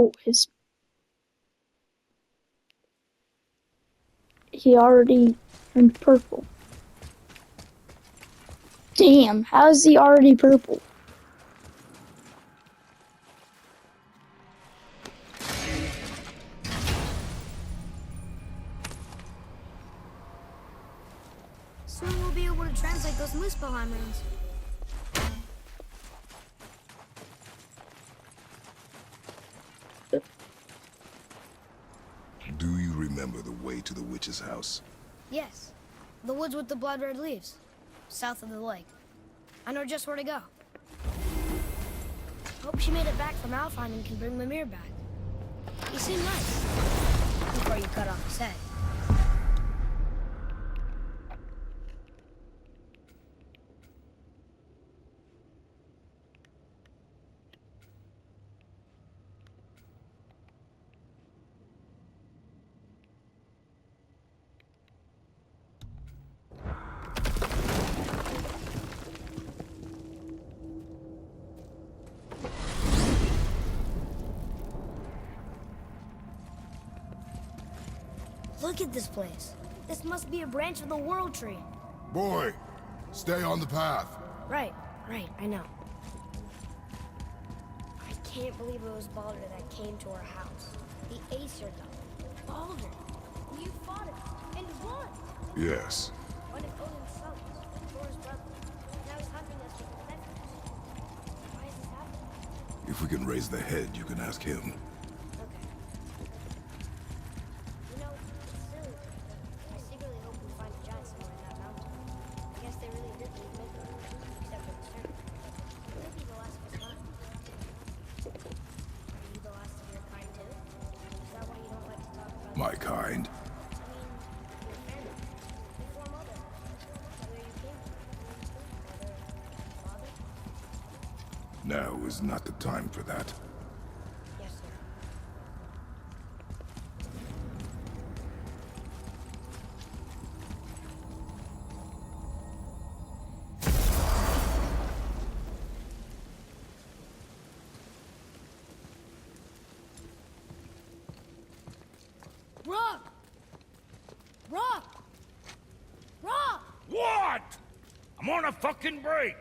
Oh, he already turned purple. Damn, how is he already purple? Soon we'll be able to translate those Muspelheim runes. Do you remember the way to the witch's house? Yes. The woods with the blood-red leaves. South of the lake. I know just where to go. Hope she made it back from Alfheim and can bring Mimir back. He seemed nice. Before you cut off his head. Look at this place. This must be a branch of the World Tree. Boy, stay on the path. Right, I know. I can't believe it was Baldur that came to our house. The Aesir god. Baldur. You fought him, and won! Yes. One of Odin's sons, Thor's brother. Now he's hunting us with the Nethers. Why is this happening? If we can raise the head, you can ask him. Okay. You know, it's silly, but I secretly hope we find a giant somewhere in that mountain. I guess they really did leave Midgard, except for the servant. Maybe the last of us not. Are you the last of your kind too? Is that why you don't like to talk about My kind. I mean, your family. Before mother. Where you came from. Mother, father? Now is not the time for that. Yes, sir. Rock! Rock! Rock! What? I'm on a fucking break.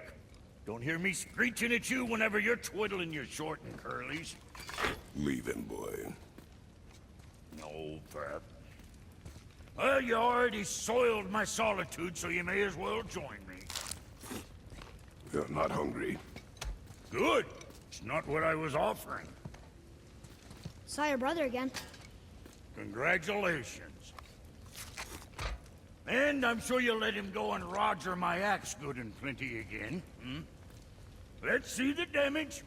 Don't hear me screeching at you whenever you're twiddling your short and curlies. Leave him, boy. No, Pep. Well, you already soiled my solitude, so you may as well join me. You're not hungry. Good. It's not what I was offering. Saw your brother again. Congratulations. And I'm sure you'll let him go and Roger my axe good and plenty again. Hmm? Let's see the damage.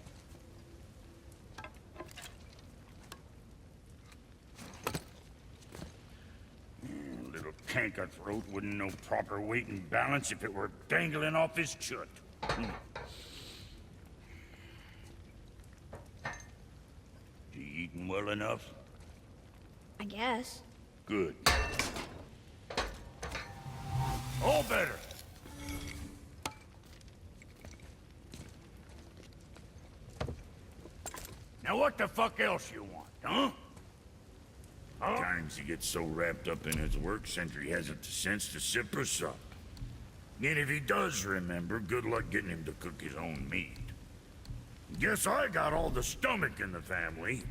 Little canker throat wouldn't know proper weight and balance if it were dangling off his chut. Hmm. You eating well enough? I guess. Good. All better. Now what the fuck else you want, huh? Times he gets so wrapped up in his work, Sentry hasn't the sense to sip or sup. And if he does remember, good luck getting him to cook his own meat. Guess I got all the stomach in the family.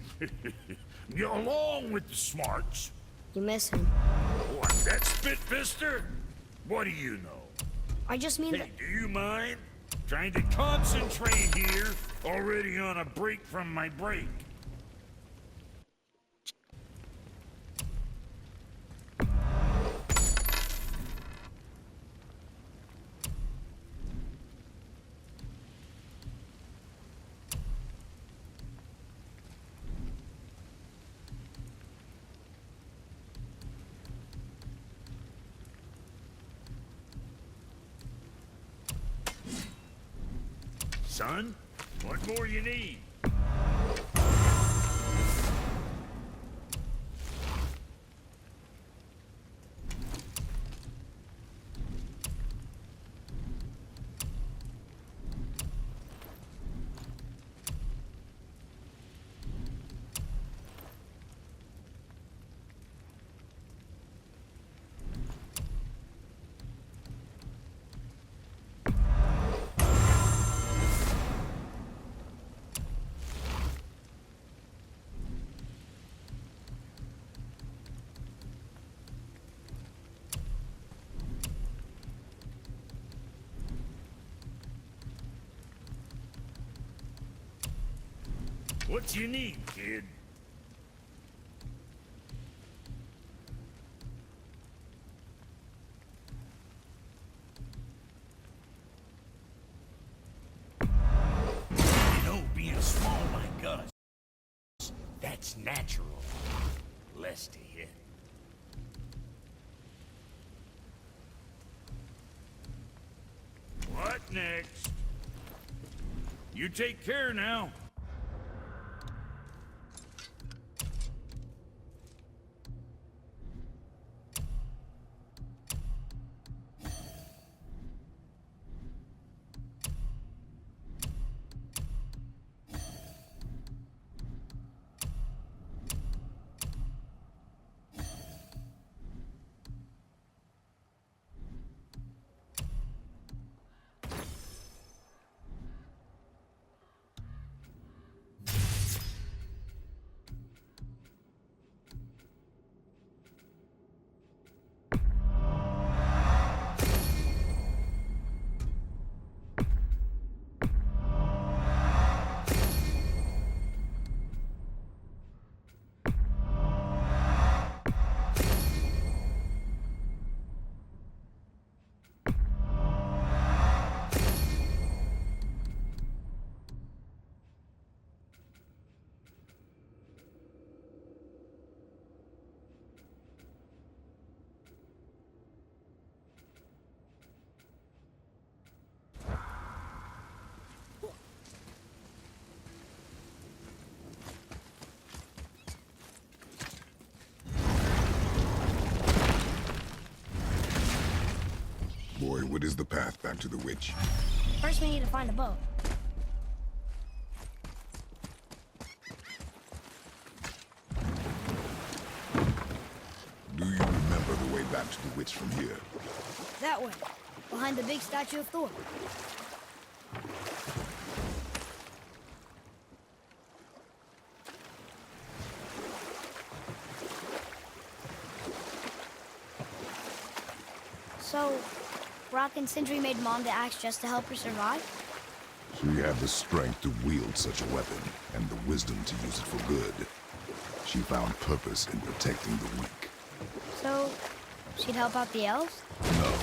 Yeah, along with the smarts. You miss him. What, that spit-fister? What do you know? I just mean that... Hey, do you mind? Trying to concentrate here, already on a break from my break. Son, what more you need? What you need, kid? You know, being small like us, that's natural. Less to hit. What next? You take care now. Boy, what is the path back to the witch? First, we need to find a boat. Do you remember the way back to the witch from here? That way, behind the big statue of Thor. So, Brock and Sindri made Mom the axe just to help her survive? She had the strength to wield such a weapon, and the wisdom to use it for good. She found purpose in protecting the weak. So, she'd help out the elves? No.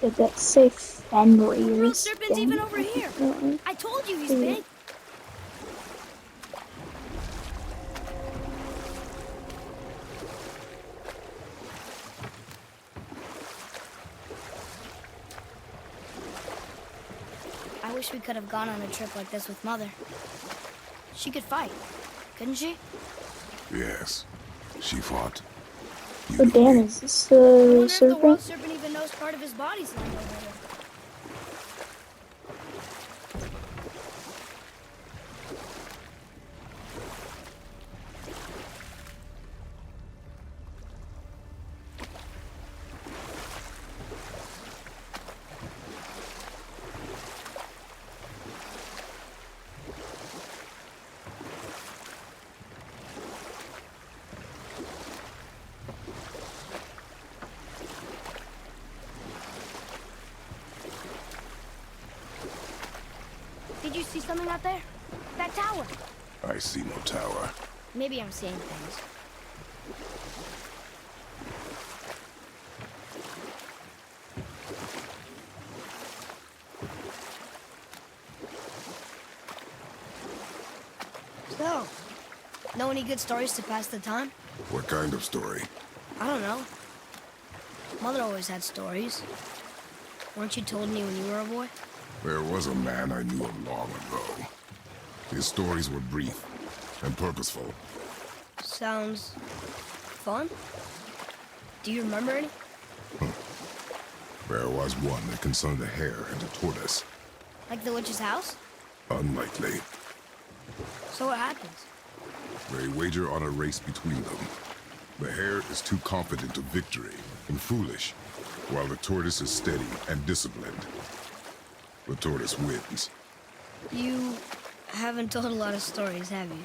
Did that say Fenrir? Real serpent's even over here. I told you he's big. I wish we could have gone on a trip like this with Mother. She could fight, couldn't she? Yes. She fought. Oh damn, is this I wonder a if the world serpent? serpent even knows part of his body's lying over there. Did you see something out there? That tower. I see no tower. Maybe I'm seeing things. So, know any good stories to pass the time? What kind of story? I don't know. Mother always had stories. Weren't you told any when you were a boy? There was a man I knew long ago. His stories were brief and purposeful. Sounds fun. Do you remember any? There was one that concerned a hare and a tortoise. Like the witch's house? Unlikely. So what happens? They wager on a race between them. The hare is too confident of victory and foolish, while the tortoise is steady and disciplined. The tortoise wins. You haven't told a lot of stories, have you?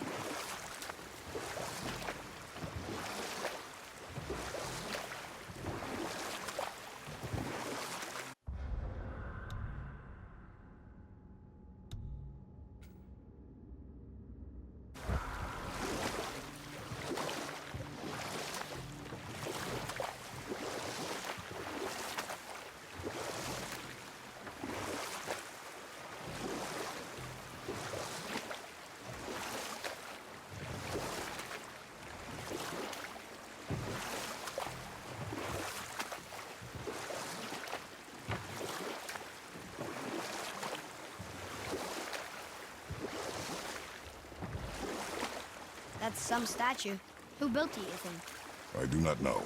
That's some statue. Who built it, you think? I do not know.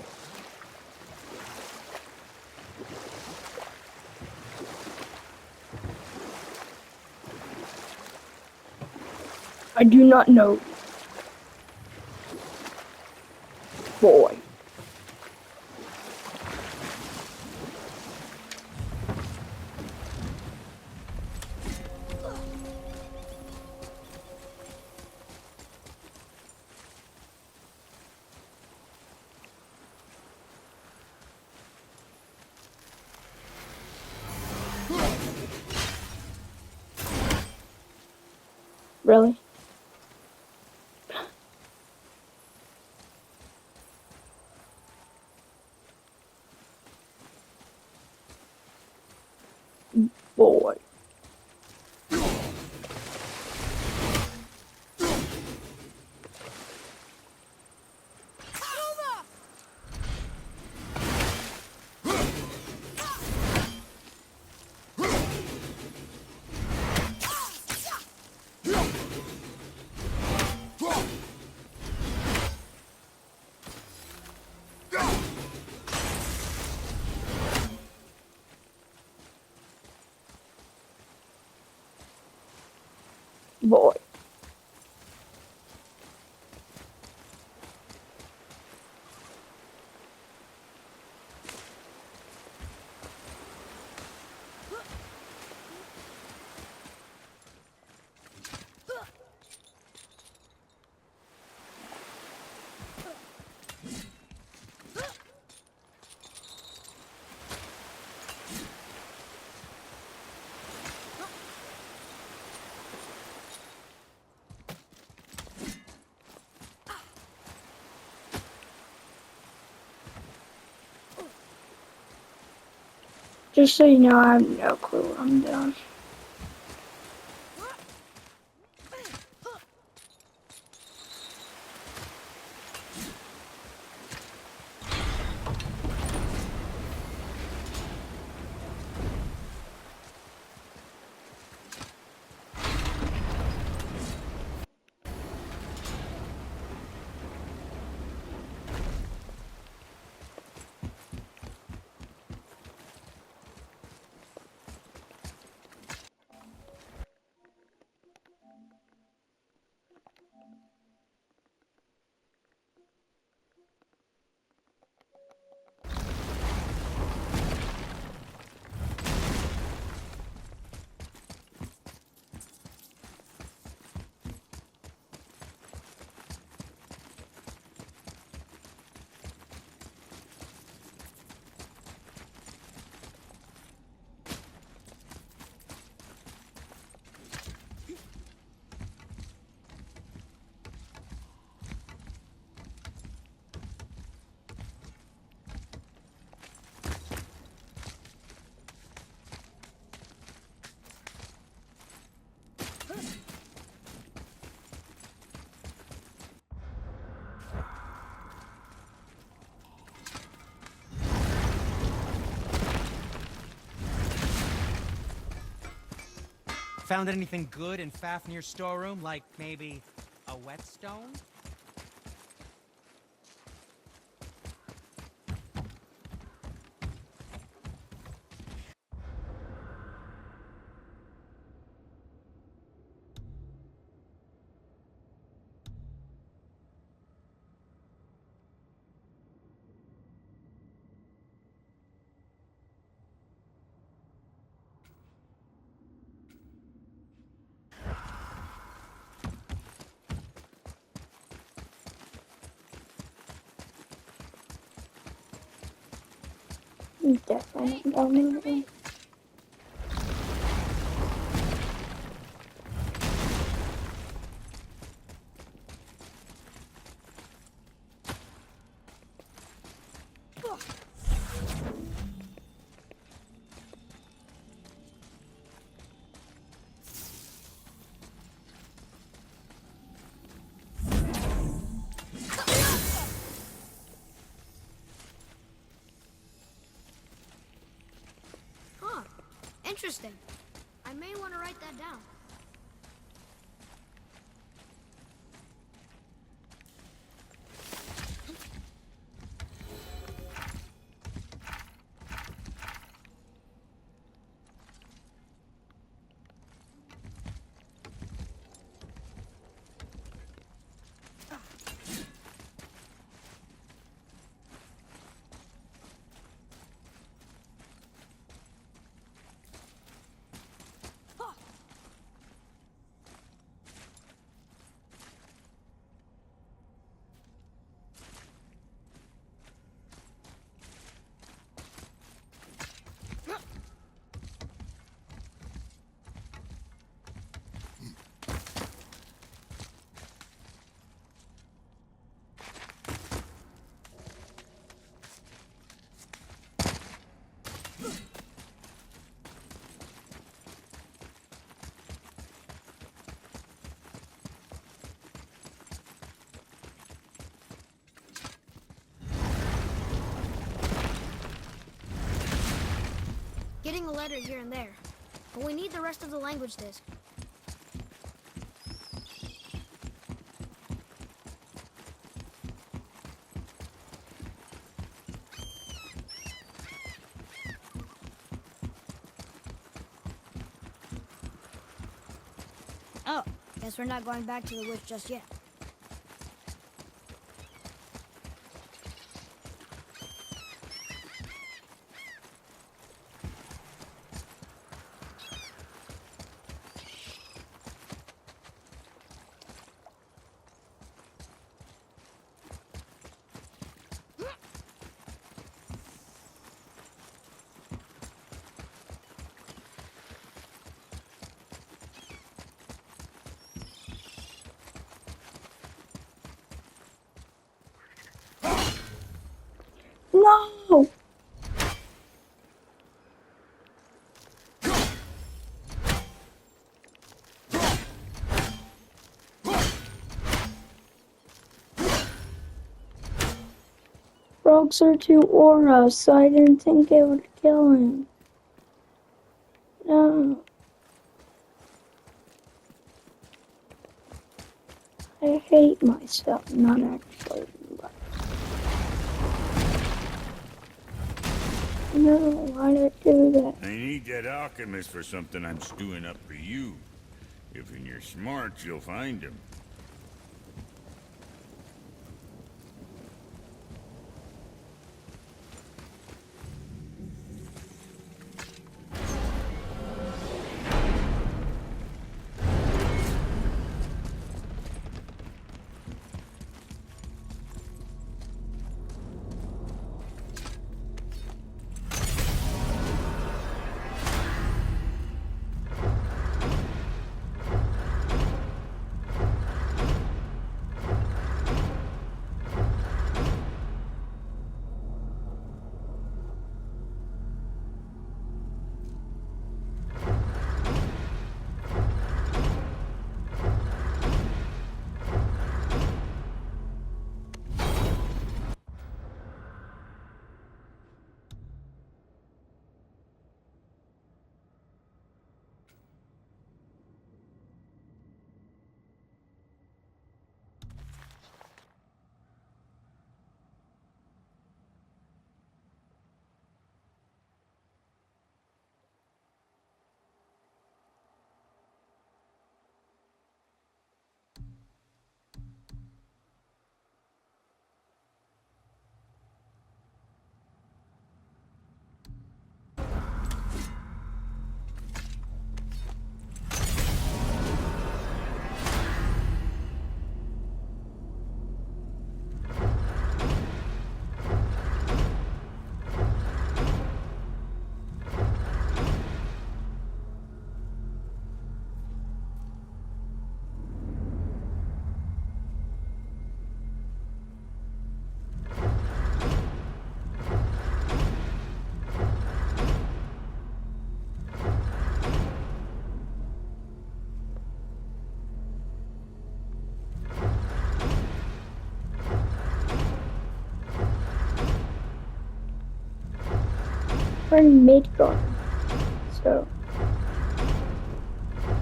I do not know. Boy. Really? Boy. Boy. Just so you know, I have no clue what I'm doing. Found anything good in Fafnir's storeroom? Like maybe a whetstone? Definitely don't know them. Huh. Interesting. I may want to write that down. Getting a letter here and there. But we need the rest of the language disc. Oh, guess we're not going back to the witch just yet. No! Rogues are too aura, so I didn't think it would kill him. No. I hate myself, not actually. But... No, why did I do that? I need that alchemist for something I'm stewing up for you. If you're smart, you'll find him. We're in Midgard. So,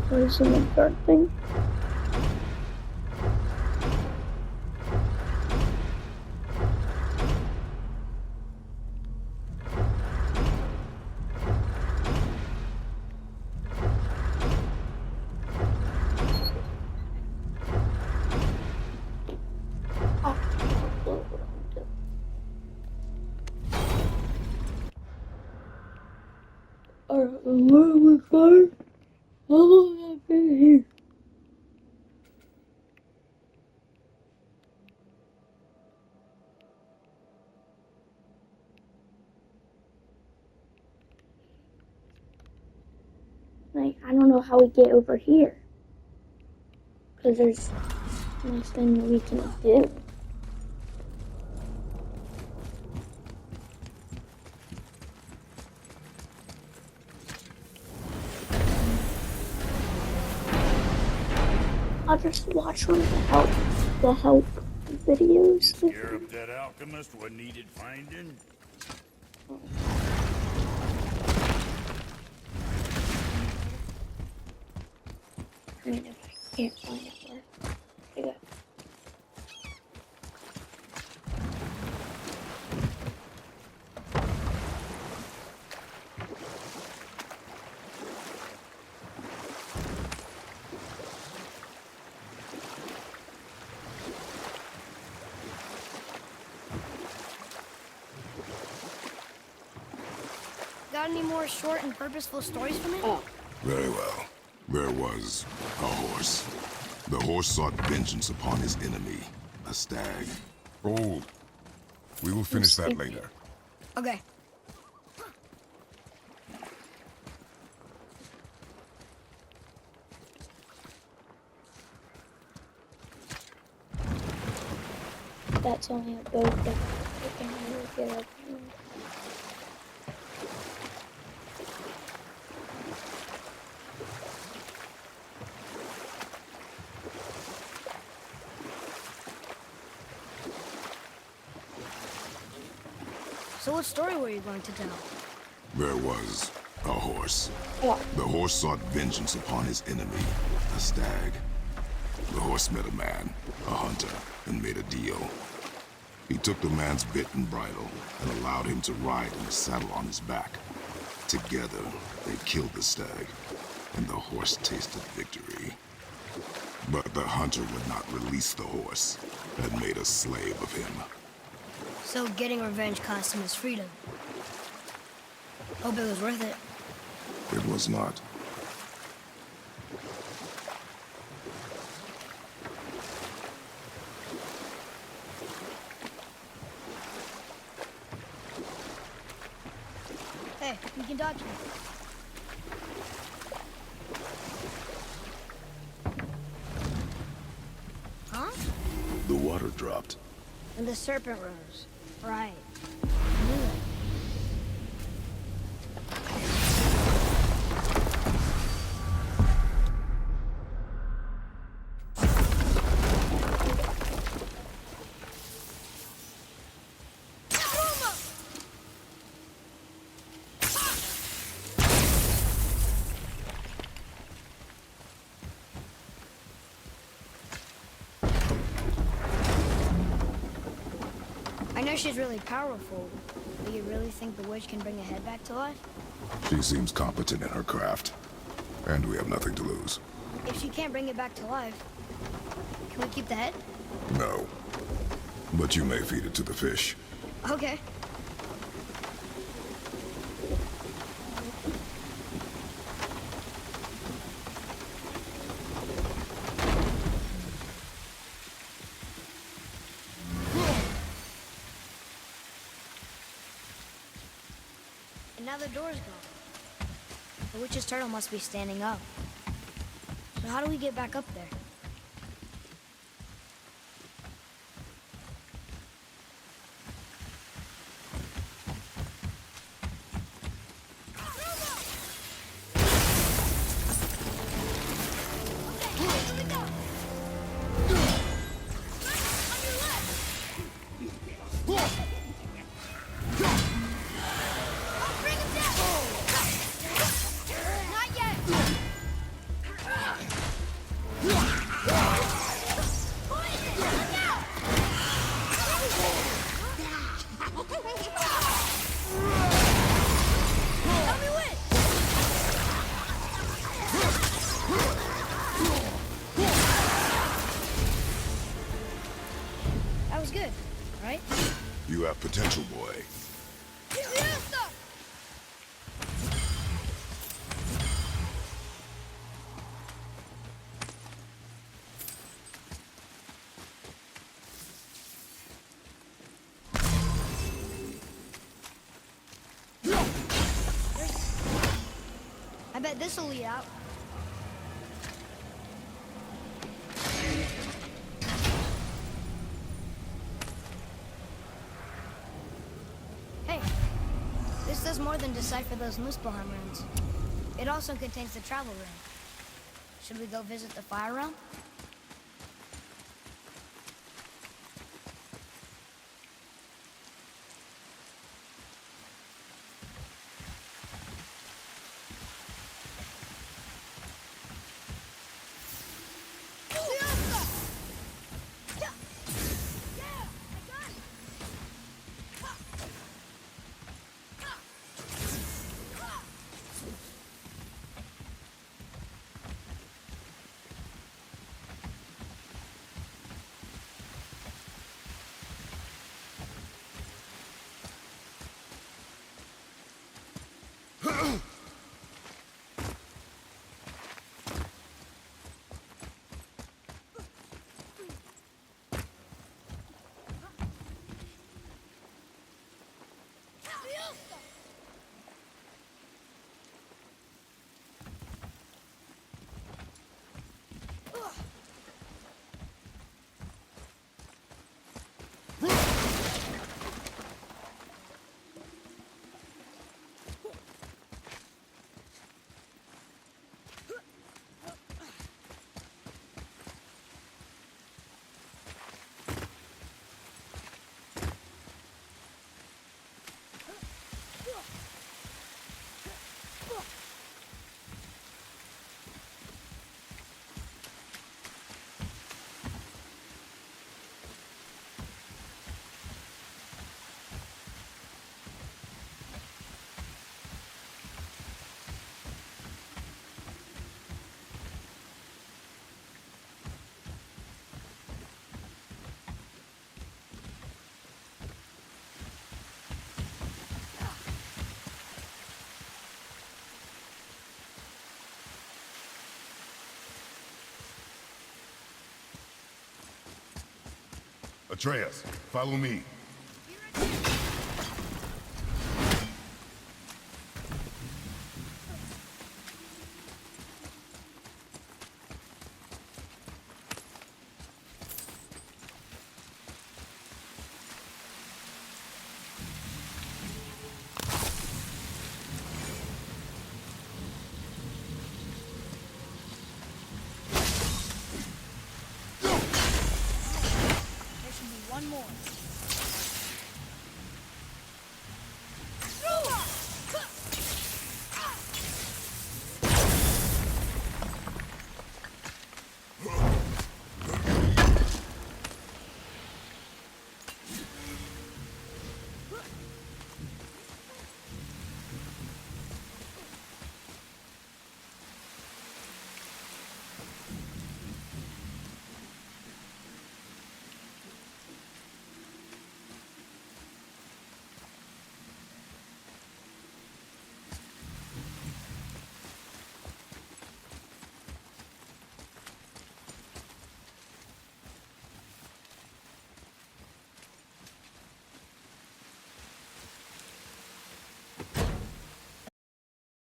what is the Midgard thing? Alright, where are we going? How long have I been here? Like, I don't know how we get over here. Because there's nothing we can do. I'll just watch one of the help videos. Scare up that alchemist what needed finding? I mean, if I can't find it, where I go. Got any more short and purposeful stories from it? Oh. Very well. There was a horse. The horse sought vengeance upon his enemy, a stag. Old. We will finish that later. Okay. That's only a boat that I can really get up. So what story were you going to tell? There was a horse. Yeah. The horse sought vengeance upon his enemy, a stag. The horse met a man, a hunter, and made a deal. He took the man's bit and bridle and allowed him to ride in a saddle on his back. Together, they killed the stag, and the horse tasted victory. But the hunter would not release the horse and made a slave of him. So getting revenge cost him his freedom. Hope it was worth it. It was not. Hey, you can dodge me. Huh? The water dropped. And the serpent rose. Right. I know she's really powerful, but you really think the witch can bring a head back to life? She seems competent in her craft, and we have nothing to lose. If she can't bring it back to life, can we keep the head? No. But you may feed it to the fish. Okay. And now the door's gone. The witch's turtle must be standing up. So how do we get back up there? Bring him down! good, right? You have potential, boy. I bet this'll lead out. Hey, this does more than decipher those Muspelheim runes. It also contains the travel ring. Should we go visit the fire realm? Atreus, follow me. There should be one more.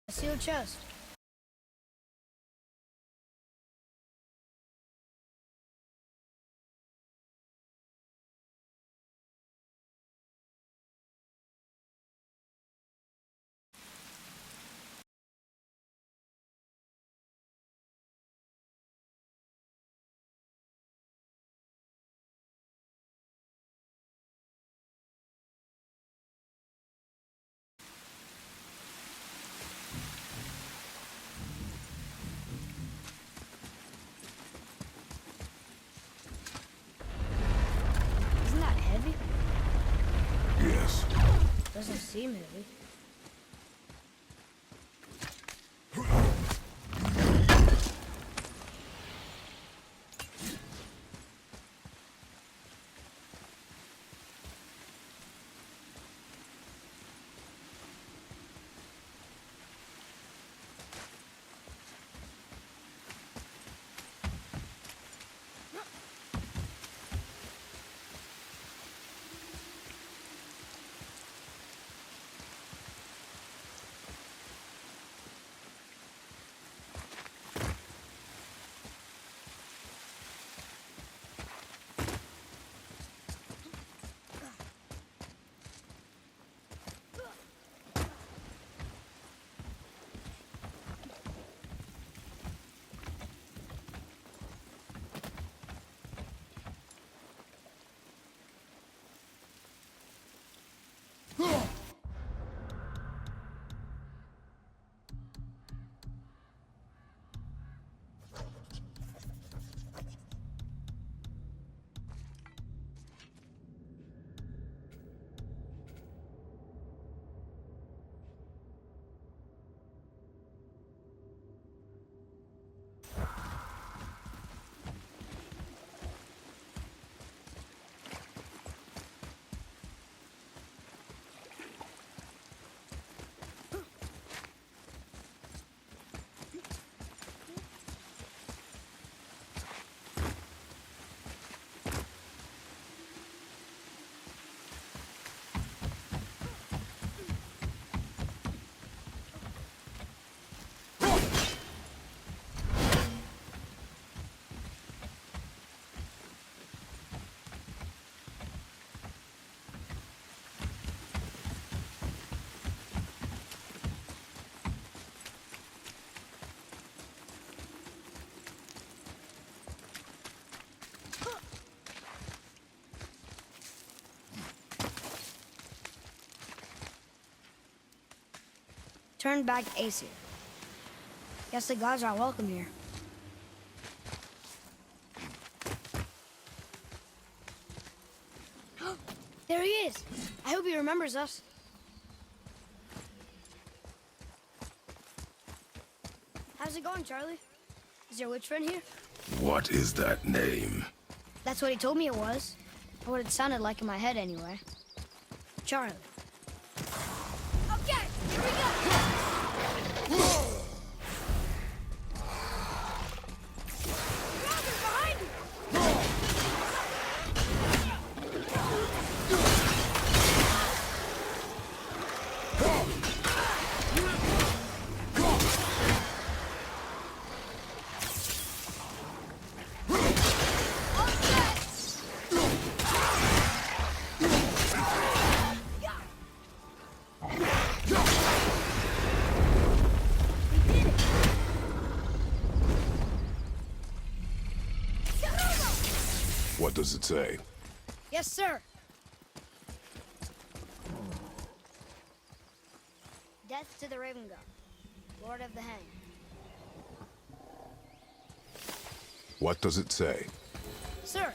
A sealed chest. Isn't that heavy? Yes. Doesn't seem heavy. turned back Aesir. Guess the gods are welcome here. There he is! I hope he remembers us. How's it going, Charlie? Is your witch friend here? What is that name? That's what he told me it was. Or what it sounded like in my head, anyway. Charlie. Okay, here we go! Roger, behind you! What does it say? Yes, sir. Death to the Raven God, Lord of the Hang. What does it say? Sir.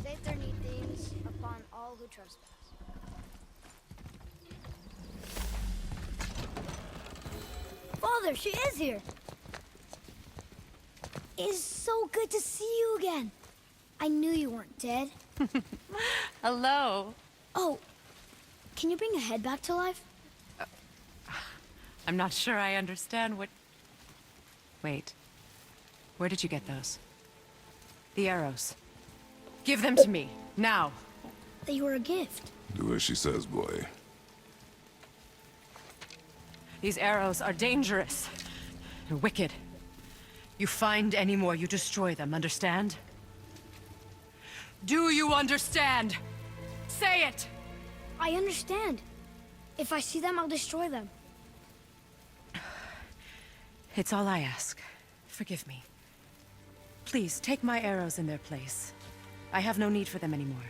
Save their need things upon all who trespass. Father, she is here. It is so good to see you again. I knew you weren't dead. Hello. Oh, can you bring a head back to life? I'm not sure I understand what... Wait. Where did you get those? The arrows. Give them to me, now. They were a gift. Do as she says, boy. These arrows are dangerous. They're wicked. You find any more, you destroy them, understand? Do you understand? Say it! I understand. If I see them, I'll destroy them. It's all I ask. Forgive me. Please, take my arrows in their place. I have no need for them anymore.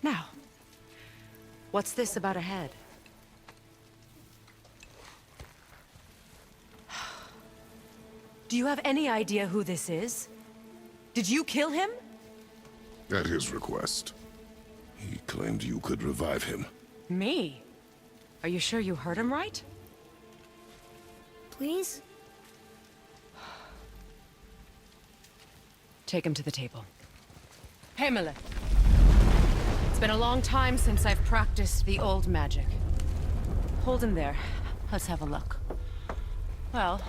Now, what's this about a head? Do you have any idea who this is? Did you kill him? At his request. He claimed you could revive him. Me? Are you sure you heard him right? Please? Take him to the table. Hamlet. It's been a long time since I've practiced the old magic. Hold him there. Let's have a look. Well,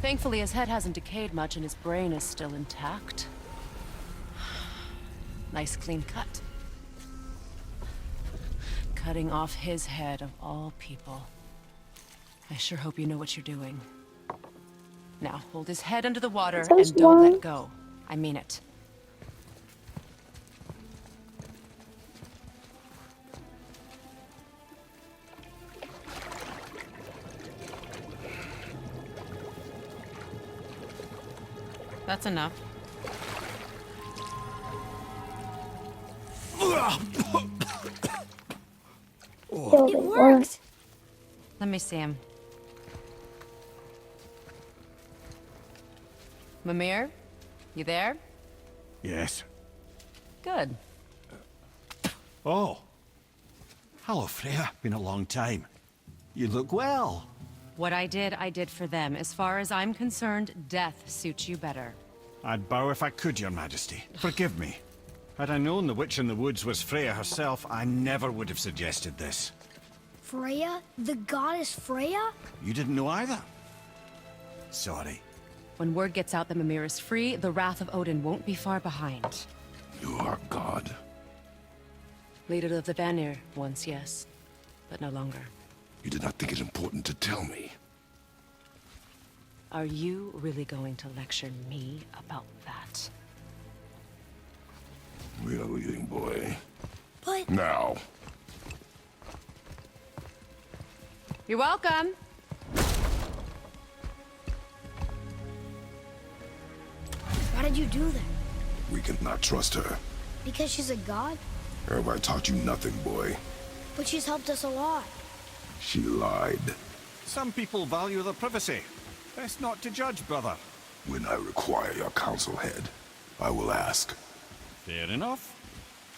thankfully his head hasn't decayed much and his brain is still intact. Nice clean cut. Cutting off his head of all people. I sure hope you know what you're doing. Now, hold his head under the water There's and don't one. let go. I mean it. That's enough. Still It they work. worked! Let me see him. Mimir? You there? Yes. Good. Oh. Hello, Freya. Been a long time. You look well. What I did for them. As far as I'm concerned, death suits you better. I'd bow if I could, Your Majesty. Forgive me. Had I known the witch in the woods was Freya herself, I never would have suggested this. Freya? The goddess Freya? You didn't know either? Sorry. When word gets out that Mimir is free, the wrath of Odin won't be far behind. You are God. Leader of the Vanir, once yes, but no longer. You did not think it important to tell me. Are you really going to lecture me about that? We are leaving, boy. But Now. You're welcome. did you do that? We cannot trust her. Because she's a god? Have I taught you nothing, boy? But she's helped us a lot. She lied. Some people value their privacy. Best not to judge, brother. When I require your counsel, head, I will ask. Fair enough.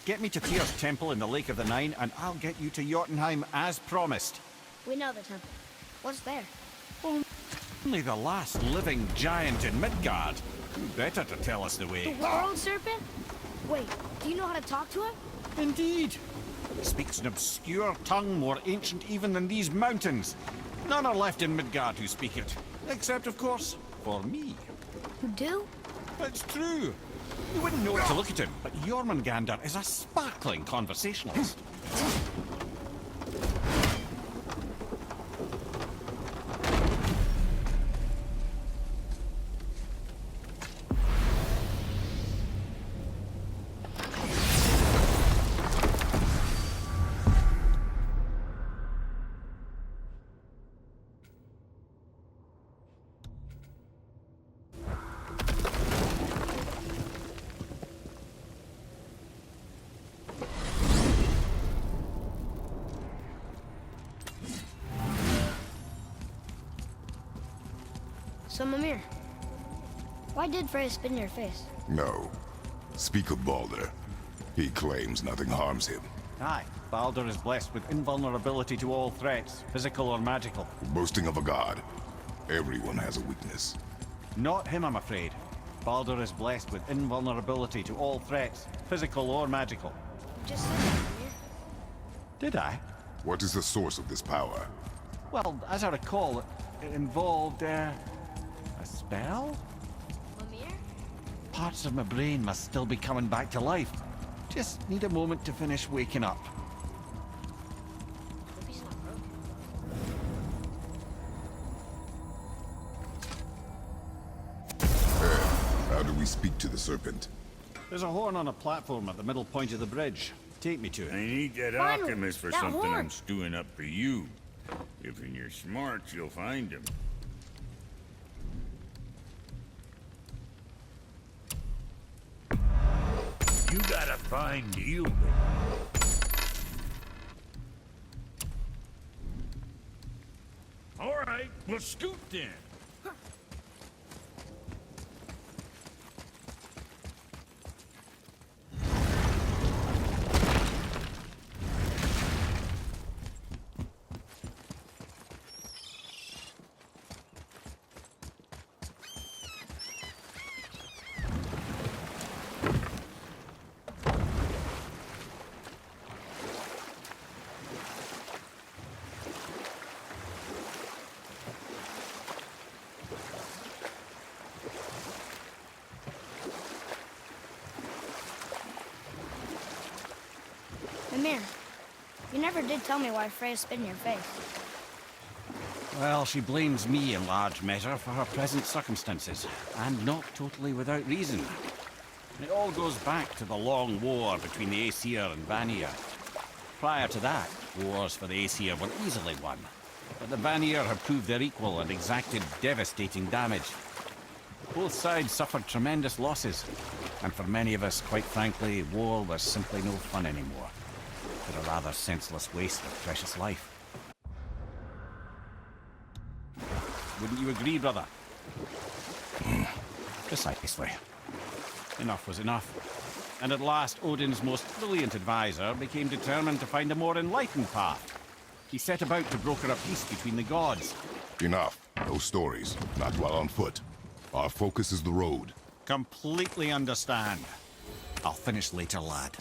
Get me to Tyr's temple in the Lake of the Nine, and I'll get you to Jotunheim as promised. We know the temple. What's there? Only the last living giant in Midgard. Who better to tell us the The way? world serpent? Wait, do you know how to talk to him? Indeed. He speaks an obscure tongue more ancient even than these mountains. None are left in Midgard who speak it. Except, of course, for me. You do? It's true. You wouldn't know it to look at him, but Jormungandr is a sparkling conversationalist. So, Mimir, why did Freya spit in your face? No. Speak of Baldur. He claims nothing harms him. Aye, Baldur is blessed with invulnerability to all threats, physical or magical. Boasting of a god. Everyone has a weakness. Not him, I'm afraid. Baldur is blessed with invulnerability to all threats, physical or magical. Just say that, Mimir. Did I? What is the source of this power? Well, as I recall, it involved, a spell? Mimir? Parts of my brain must still be coming back to life. Just need a moment to finish waking up. Hope he's not broken. How do we speak to the serpent? There's a horn on a platform at the middle point of the bridge. Take me to I it. need that Finally, alchemist for that something horn. I'm stewing up for you. If you're smart, you'll find him. You got a fine deal, though. All right, well, scoot then. Mimir, you never did tell me why Freya spit in your face. Well, she blames me in large measure for her present circumstances, and not totally without reason. It all goes back to the long war between the Aesir and Vanir. Prior to that, wars for the Aesir were easily won, but the Vanir had proved their equal and exacted devastating damage. Both sides suffered tremendous losses, and for many of us, quite frankly, war was simply no fun anymore. But a rather senseless waste of precious life. Wouldn't you agree, brother? Precisely. Enough was enough. And at last, Odin's most brilliant advisor became determined to find a more enlightened path. He set about to broker a peace between the gods. Enough. No stories. Not while on foot. Our focus is the road. Completely understand. I'll finish later, lad.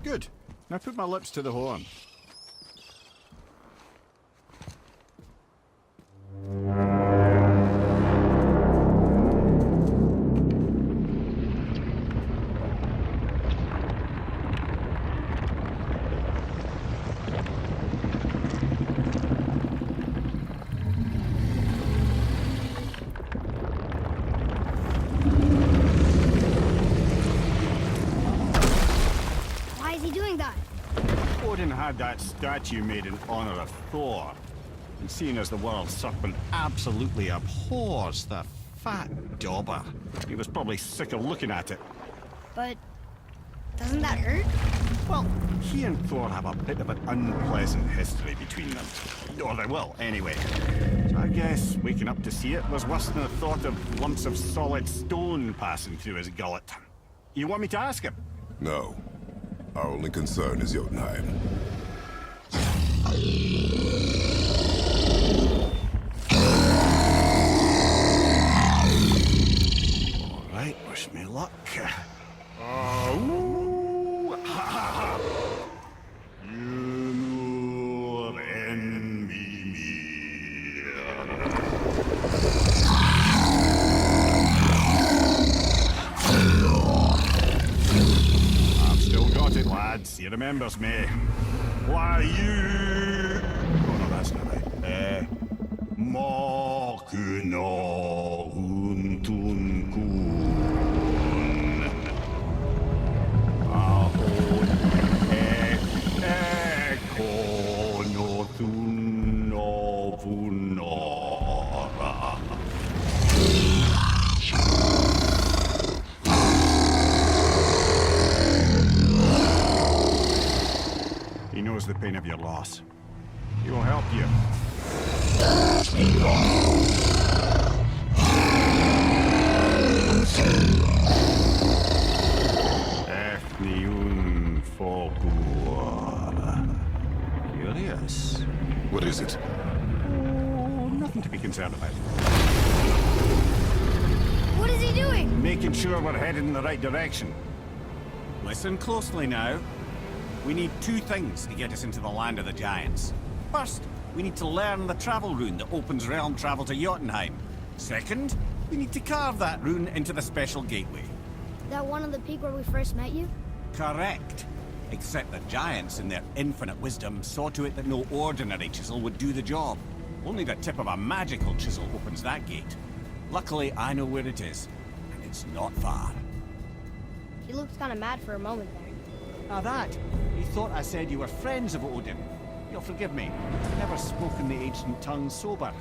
Good. Now put my lips to the horn. that statue made in honor of Thor. And seeing as the world serpent absolutely abhors the fat dauber, he was probably sick of looking at it. But doesn't that hurt? Well, he and Thor have a bit of an unpleasant history between them. Or they will, anyway. So I guess waking up to see it was worse than the thought of lumps of solid stone passing through his gullet. You want me to ask him? No. Our only concern is Jotunheim. All right, wish me luck. Ooh, ha, ha, ha. You envy me. I've still got it, lads. He remembers me. Why, you... Oh, no, that's not right. Makuna untun kun. Ahon ekonotun novunora. He knows the pain of your loss. He will help you. Efniun Fogur. Curious. What is it? Oh, nothing to be concerned about. What is he doing? Making sure we're headed in the right direction. Listen closely now. We need two things to get us into the land of the giants. First, we need to learn the travel rune that opens realm travel to Jotunheim. Second, we need to carve that rune into the special gateway. That one on the peak where we first met you? Correct. Except the giants, in their infinite wisdom, saw to it that no ordinary chisel would do the job. Only the tip of a magical chisel opens that gate. Luckily, I know where it is, and it's not far. He looked kind of mad for a moment there. Now that, you thought I said you were friends of Odin. You'll forgive me. I've never spoken the ancient tongue sober.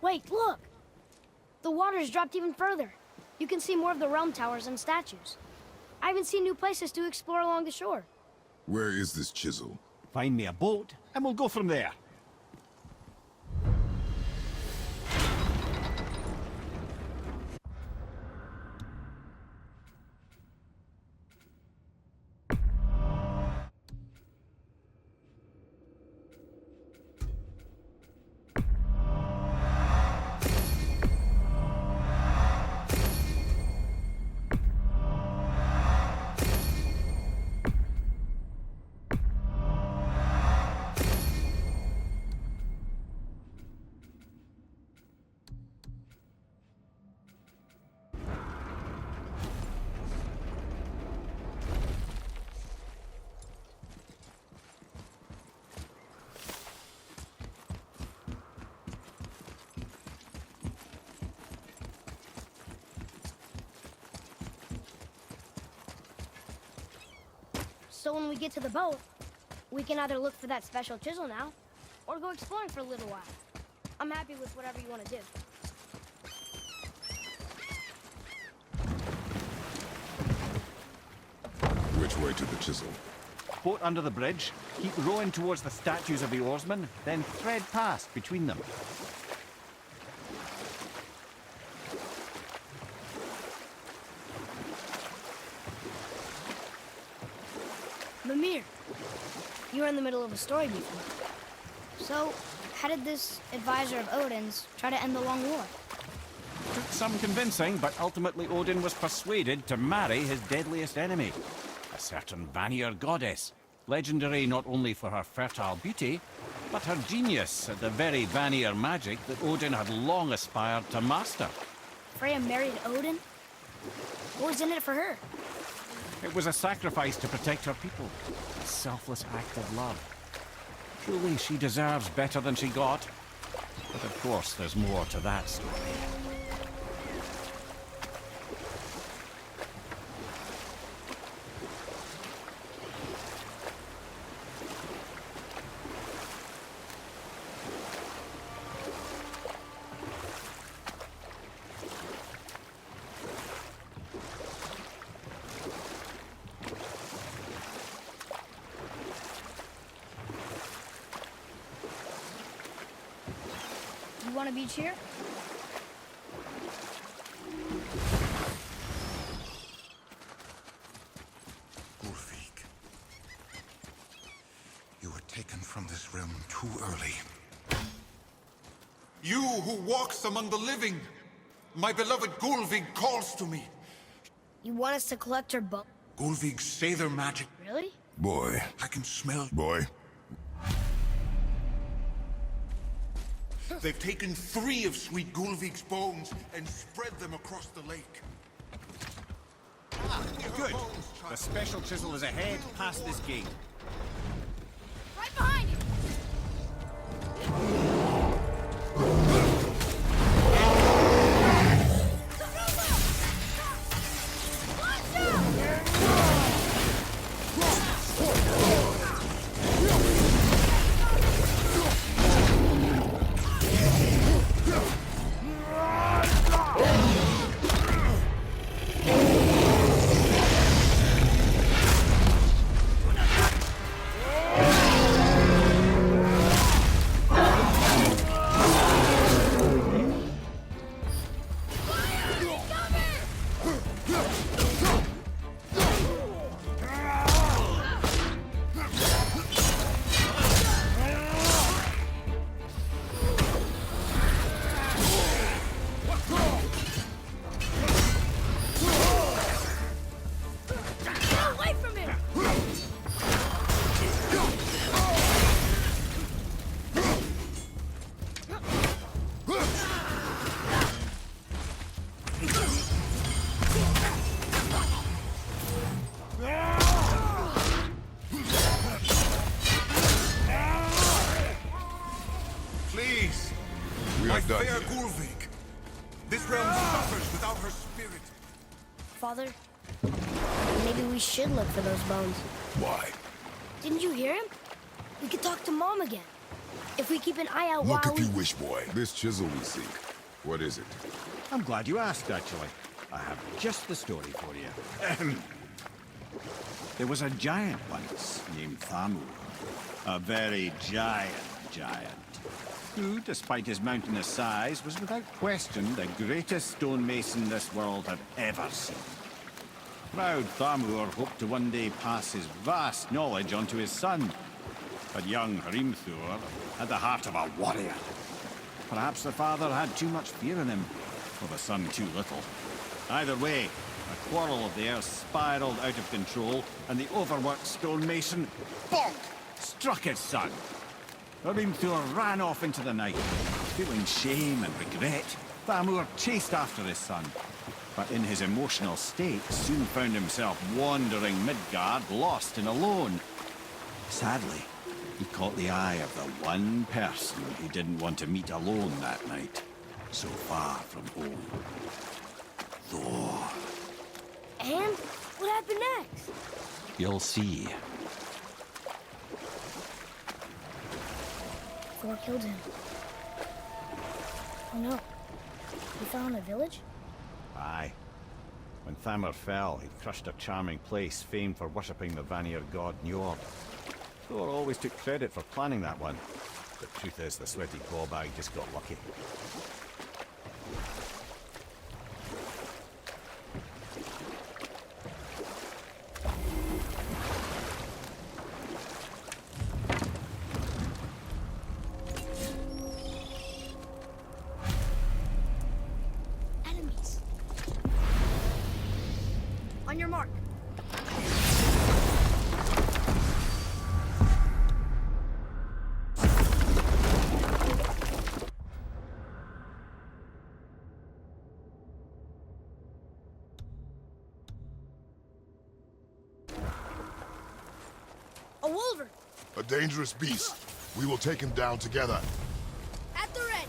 Wait, look! The water's dropped even further. You can see more of the realm towers and statues. I even see new places to explore along the shore. Where is this chisel? Find me a boat, and we'll go from there. So when we get to the boat, we can either look for that special chisel now, or go exploring for a little while. I'm happy with whatever you want to do. Which way to the chisel? Boat under the bridge, keep rowing towards the statues of the oarsmen, then thread past between them. Mimir, you were in the middle of a story before. So, how did this advisor of Odin's try to end the long war? Took some convincing, but ultimately Odin was persuaded to marry his deadliest enemy, a certain Vanir goddess, legendary not only for her fertile beauty, but her genius at the very Vanir magic that Odin had long aspired to master. Freya married Odin? What was in it for her? It was a sacrifice to protect her people, a selfless act of love. Truly, she deserves better than she got. But of course, there's more to that story. You want a beach here? Ulfik, you were taken from this realm too early. You who walks among the living, my beloved Gulvig calls to me. You want us to collect her bones? Gulvig say their magic. Really? Boy, I can smell. boy. They've taken 3 of sweet Gulvig's bones and spread them across the lake. Good. The special chisel is ahead, past this gate. Right behind you! Please, We my are done fair here. Gulvig. This realm suffers without her spirit. Father, maybe we should look for those bones. Why? Didn't you hear him? We could talk to Mom again. If we keep an eye out Look while if you wish, boy. This chisel we seek. What is it? I'm glad you asked, actually. I have just the story for you. Ahem. There was a giant once named Thamur. A very giant, who, despite his mountainous size, was without question the greatest stonemason this world had ever seen. Proud Thamur hoped to one day pass his vast knowledge onto his son. But young Hrimthur had the heart of a warrior. Perhaps the father had too much fear in him, or the son too little. Either way, a quarrel of theirs spiraled out of control, and the overworked stonemason, bonk, struck his son. Hrimthur ran off into the night. Feeling shame and regret, Thamur chased after his son. But in his emotional state, soon found himself wandering Midgard, lost and alone. Sadly, he caught the eye of the one person he didn't want to meet alone that night, so far from home. Thor. And what happened next? You'll see. Thor killed him. Oh no. We found a village? Aye. When Thamur fell, he crushed a charming place famed for worshipping the Vanir god Njord. Thor always took credit for planning that one. The truth is, the sweaty ballbag just got lucky. Enemies. On your mark. A wolver! A dangerous beast. We will take him down together. At the ready!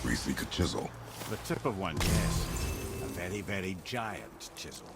We seek a chisel. The tip of one, yes. A very, very giant chisel.